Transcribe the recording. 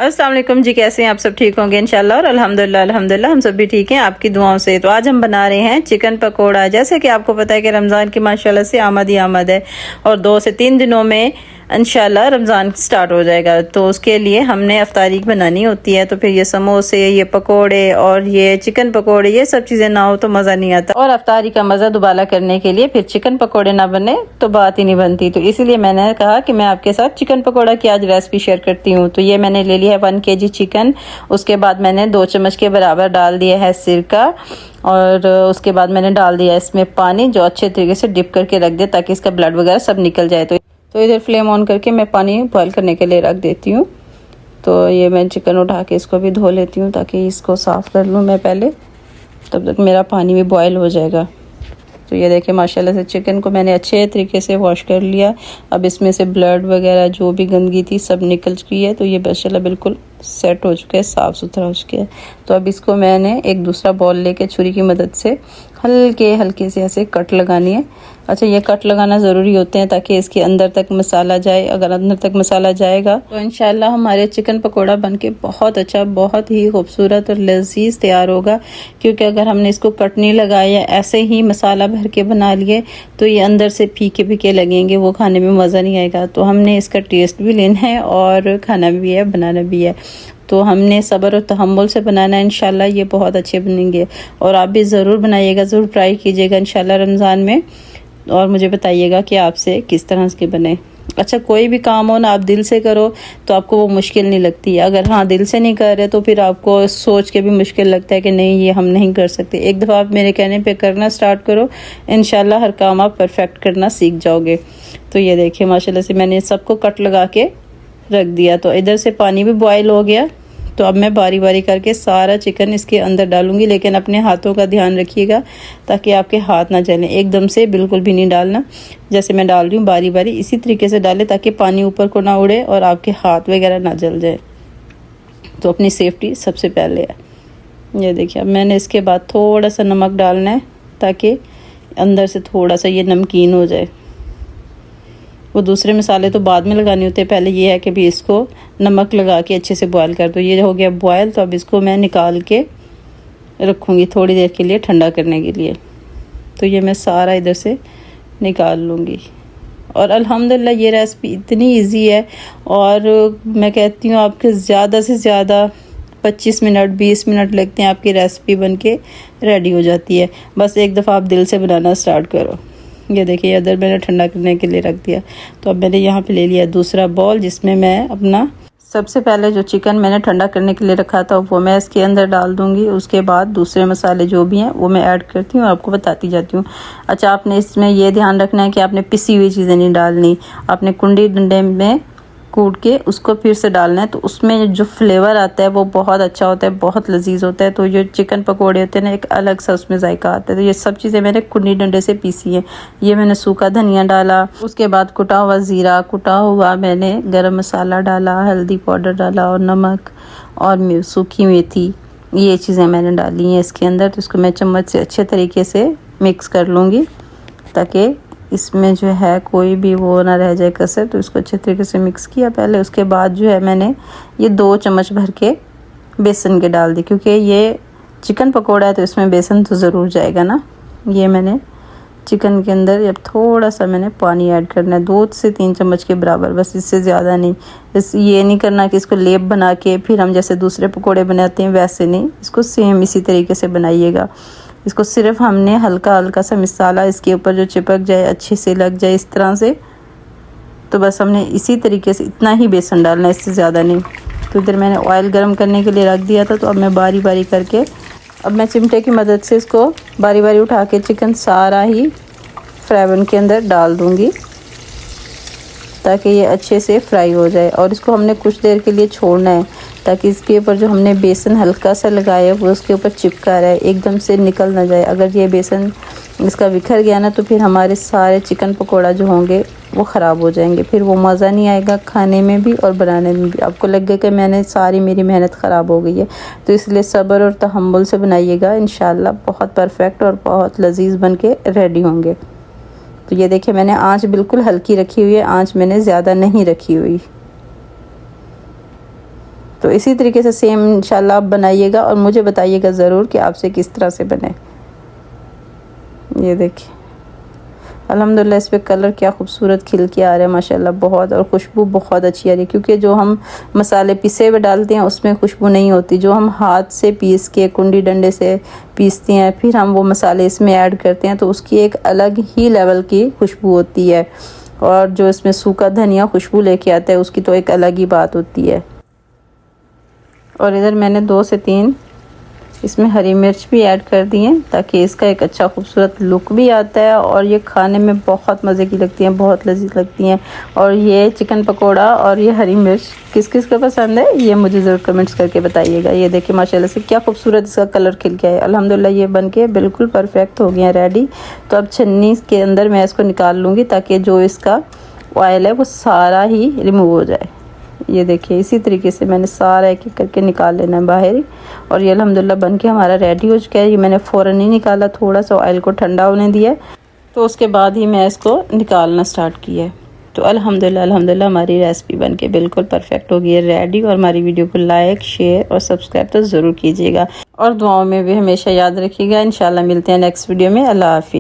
अस्सलाम वालेकुम जी, कैसे हैं आप? सब ठीक होंगे इंशाल्लाह और अल्हम्दुलिल्लाह हम सब भी ठीक हैं आपकी दुआओं से। तो आज हम बना रहे हैं चिकन पकोड़ा। जैसे कि आपको पता है कि रमज़ान की माशाल्लाह से आमद ही आमद है और 2 से 3 दिनों में इंशाल्लाह रमज़ान स्टार्ट हो जाएगा। तो उसके लिए हमने अफ्तारी बनानी होती है। तो फिर ये समोसे, ये पकोड़े और ये चिकन पकोड़े, ये सब चीज़ें ना हो तो मज़ा नहीं आता। और अफ्तारी का मज़ा दुबारा करने के लिए फिर चिकन पकोड़े ना बने तो बात ही नहीं बनती। तो इसीलिए मैंने कहा कि मैं आपके साथ चिकन पकोड़ा की आज रेसिपी शेयर करती हूँ। तो ये मैंने ले लिया है 1 kg चिकन। उसके बाद मैंने 2 चम्मच के बराबर डाल दिया है सिरका और उसके बाद मैंने डाल दिया इसमें पानी, जो अच्छे तरीके से डिप करके रख दिया ताकि इसका ब्लड वगैरह सब निकल जाए। तो इधर फ्लेम ऑन करके मैं पानी बॉईल करने के लिए रख देती हूँ। तो ये मैं चिकन उठा के इसको भी धो लेती हूँ ताकि इसको साफ़ कर लूँ मैं पहले, तब तक मेरा पानी भी बॉईल हो जाएगा। तो ये देखिए माशाल्लाह से चिकन को मैंने अच्छे तरीके से वॉश कर लिया। अब इसमें से ब्लड वगैरह जो भी गंदगी थी सब निकल चुकी है। तो ये माशाल्लाह बिल्कुल सेट हो चुका है, साफ़ सुथरा हो चुका है। तो अब इसको मैंने एक दूसरा बॉल लेके छुरी की मदद से हल्के हल्के से ऐसे कट लगानी है। अच्छा, ये कट लगाना ज़रूरी होते हैं ताकि इसके अंदर तक मसाला जाए। अगर अंदर तक मसाला जाएगा तो इंशाल्लाह हमारे चिकन पकोड़ा बनके बहुत अच्छा, बहुत ही खूबसूरत और लजीज तैयार होगा। क्योंकि अगर हमने इसको कट नहीं लगाया, ऐसे ही मसाला भर के बना लिए तो ये अंदर से फीके फीके लगेंगे, वो खाने में मज़ा नहीं आएगा। तो हमने इसका टेस्ट भी लेना है और खाना भी है, बनाना भी है। तो हमने सब्र और तहम्मुल से बनाना है। इंशाल्लाह ये बहुत अच्छे बनेंगे और आप भी ज़रूर बनाइएगा, ज़रूर ट्राई कीजिएगा इंशाल्लाह रमज़ान में, और मुझे बताइएगा कि आपसे किस तरह के बने। अच्छा, कोई भी काम हो ना आप दिल से करो तो आपको वो मुश्किल नहीं लगती। अगर हाँ दिल से नहीं कर रहे तो फिर आपको सोच के भी मुश्किल लगता है कि नहीं ये हम नहीं कर सकते। एक दफ़ा आप मेरे कहने पे करना स्टार्ट करो, इंशाल्लाह हर काम आप परफेक्ट करना सीख जाओगे। तो ये देखिए माशाल्लाह से मैंने सबको कट लगा के रख दिया। तो इधर से पानी भी बॉयल हो गया। तो अब मैं बारी बारी करके सारा चिकन इसके अंदर डालूंगी, लेकिन अपने हाथों का ध्यान रखिएगा ताकि आपके हाथ ना जलें। एकदम से बिल्कुल भी नहीं डालना, जैसे मैं डाल रही हूँ बारी बारी इसी तरीके से डालें ताकि पानी ऊपर को ना उड़े और आपके हाथ वगैरह ना जल जाए। तो अपनी सेफ्टी सबसे पहले है। ये देखिए अब मैंने इसके बाद थोड़ा सा नमक डालना है ताकि अंदर से थोड़ा सा ये नमकीन हो जाए। वो दूसरे मसाले तो बाद में लगाने होते हैं, पहले ये है कि भी इसको नमक लगा के अच्छे से बॉयल कर दो। ये हो गया बॉयल। तो अब इसको मैं निकाल के रखूँगी थोड़ी देर के लिए ठंडा करने के लिए। तो ये मैं सारा इधर से निकाल लूँगी। और अल्हम्दुलिल्लाह ये रेसिपी इतनी इजी है और मैं कहती हूँ आपके ज़्यादा से ज़्यादा 25 मिनट 20 मिनट लगते हैं, आपकी रेसिपी बन के रेडी हो जाती है। बस एक दफ़ा आप दिल से बनाना स्टार्ट करो। ये देखिए इधर मैंने ठंडा करने के लिए रख दिया। तो अब मैंने यहाँ पे ले लिया दूसरा बॉल जिसमें मैं अपना सबसे पहले जो चिकन मैंने ठंडा करने के लिए रखा था वो मैं इसके अंदर डाल दूँगी। उसके बाद दूसरे मसाले जो भी हैं वो मैं ऐड करती हूँ और आपको बताती जाती हूँ। अच्छा, आपने इसमें ये ध्यान रखना है कि आपने पिसी हुई चीज़ें नहीं डालनी, आपने कुंडी डंडे में कूट के उसको फिर से डालना है। तो उसमें जो फ्लेवर आता है वो बहुत अच्छा होता है, बहुत लजीज होता है। तो जो चिकन पकोड़े होते हैं ना, एक अलग सा उसमें जायका आता है। तो ये सब चीज़ें मैंने कुंडी डंडे से पीसी हैं। ये मैंने सूखा धनिया डाला, उसके बाद कुटा हुआ ज़ीरा, कुटा हुआ मैंने गरम मसाला डाला, हल्दी पाउडर डाला और नमक और सूखी मेथी, ये चीज़ें मैंने डाली हैं इसके अंदर। तो इसको मैं चम्मच से अच्छे तरीके से मिक्स कर लूँगी ताकि इसमें जो है कोई भी वो ना रह जाए कसर। तो इसको अच्छे तरीके से मिक्स किया पहले। उसके बाद जो है मैंने ये 2 चम्मच भर के बेसन के डाल दी, क्योंकि ये चिकन पकोड़ा है तो इसमें बेसन तो ज़रूर जाएगा ना। ये मैंने चिकन के अंदर अब थोड़ा सा मैंने पानी ऐड करना है, 2 से 3 चम्मच के बराबर, बस इससे ज़्यादा नहीं। ये नहीं करना कि इसको लेप बना के फिर हम जैसे दूसरे पकोड़े बनाते हैं वैसे नहीं, इसको सेम इसी तरीके से बनाइएगा। इसको सिर्फ हमने हल्का हल्का सा मसाला इसके ऊपर जो चिपक जाए, अच्छे से लग जाए इस तरह से। तो बस हमने इसी तरीके से इतना ही बेसन डालना है, इससे ज़्यादा नहीं। तो इधर मैंने ऑयल गर्म करने के लिए रख दिया था। तो अब मैं बारी बारी करके अब मैं चिमटे की मदद से इसको बारी बारी उठा के चिकन सारा ही फ्राई पैन के अंदर डाल दूँगी ताकि ये अच्छे से फ्राई हो जाए। और इसको हमने कुछ देर के लिए छोड़ना है ताकि इसके ऊपर जो हमने बेसन हल्का सा लगाया है वो उसके ऊपर चिपका रहा है, एकदम से निकल ना जाए। अगर ये बेसन इसका बिखर गया ना तो फिर हमारे सारे चिकन पकोड़ा जो होंगे वो ख़राब हो जाएंगे, फिर वो मज़ा नहीं आएगा खाने में भी और बनाने में भी। आपको लगेगा कि मैंने सारी मेरी मेहनत ख़राब हो गई है। तो इसलिए सब्र और तहम्मुल से बनाइएगा, इंशाल्लाह बहुत परफेक्ट और बहुत लजीज बन के रेडी होंगे। तो ये देखिए मैंने आंच बिल्कुल हल्की रखी हुई है, आंच मैंने ज़्यादा नहीं रखी हुई। तो इसी तरीके से सेम इंशाल्लाह आप बनाइएगा और मुझे बताइएगा ज़रूर कि आपसे किस तरह से बने। ये देखिए अल्हम्दुलिल्लाह इस पे कलर क्या खूबसूरत खिल के आ रहा है माशाल्लाह बहुत, और खुशबू बहुत अच्छी आ रही है, क्योंकि जो हम मसाले पिसे हुए डालते हैं उसमें खुशबू नहीं होती। जो हम हाथ से पीस के कुंडी डंडे से पीसते हैं फिर हम वो मसाले इसमें ऐड करते हैं तो उसकी एक अलग ही लेवल की खुशबू होती है। और जो इसमें सूखा धनिया खुशबू लेके आता है उसकी तो एक अलग ही बात होती है। और इधर मैंने 2 से 3 इसमें हरी मिर्च भी ऐड कर दी हैं ताकि इसका एक अच्छा खूबसूरत लुक भी आता है और ये खाने में बहुत मज़े की लगती हैं, बहुत लजीज लगती हैं। और ये चिकन पकोड़ा और ये हरी मिर्च किस किस को पसंद है ये मुझे ज़रूर कमेंट्स करके बताइएगा। ये देखिए माशाल्लाह से क्या खूबसूरत इसका कलर खिल गया है। अल्हम्दुलिल्लाह ये बन के बिल्कुल परफेक्ट हो गया है रेडी। तो अब छन्नी के अंदर मैं इसको निकाल लूँगी ताकि जो इसका ऑयल है वो सारा ही रिमूव हो जाए। ये देखिए इसी तरीके से मैंने सारा एक एक करके निकाल लेना है बाहर ही। और ये अल्हम्दुलिल्लाह बन के हमारा रेडी हो चुका है। ये मैंने फ़ौरन ही निकाला, थोड़ा सा ऑयल को ठंडा होने दिया तो उसके बाद ही मैं इसको निकालना स्टार्ट किया है। तो अल्हम्दुलिल्लाह हमारी रेसिपी बन के बिल्कुल परफेक्ट हो गई है रेडी। और हमारी वीडियो को लाइक शेयर और सब्सक्राइब तो ज़रूर कीजिएगा और दुआओं में भी हमेशा याद रखिएगा। इंशाल्लाह मिलते हैं नेक्स्ट वीडियो में। अल्लाह हाफिज़।